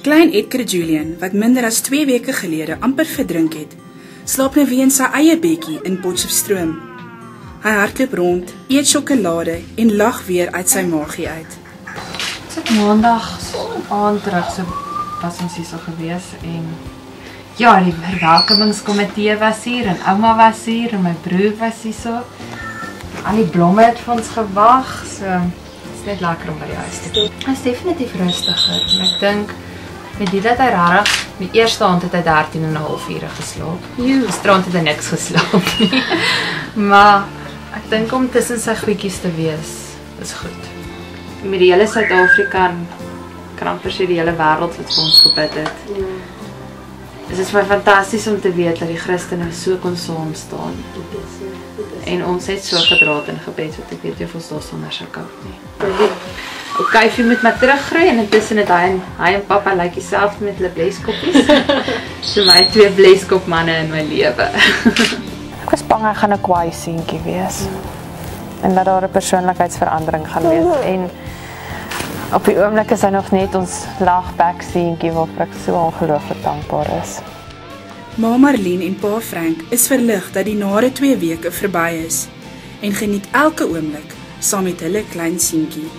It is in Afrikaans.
Klein Edgar Julian, wat minder as 2 weke gelede amper verdrink het, slaap nou weer in sy eie bedjie in Potchefstroom. Hy hardloop rond, eet sjokolade en lag weer uit sy maagie uit. Maandag aand terug so was ons hier so gewees en ja, die verwelkomingskomitee was hier en ouma was hier en my broer was hier so. Al die blomme het vir ons gewag, so het is net lekker om by die huis te doen. Hy is definitief rustiger en ek dink met die dat hy rarig, die eerste aand het hy 13,5 ure geslaap. Gisterand het hy niks geslaap nie. Maar ek dink om tussen sy goedjies te wees, is goed. Met die hele Suid-Afrika kan amper sê die hele wêreld wat vir ons gebid het. Dit is vir my fantasties om te weet dat die Christene so kon saam staan. En ons het so gedraad in gebed, wat ek weet jy of ons daar sonder sou koud nie. Kyfie moet maar terugry en intussen het hy en papa lyk dieselfde met hulle bleskoppies. So my 2 bleskopmanne in my lewe. Ek was bang hy gaan 'n kwaai seentjie wees. En dat daar 'n persoonlikheidsverandering gaan wees. En op die oomblik is hy nog net ons lagback seentjie waarvoor ek so ongelooflik dankbaar is. Ma Marlene en pa Frank is verlig dat die nare 2 weke verby is en geniet elke oomblik saam met hulle klein seentjie.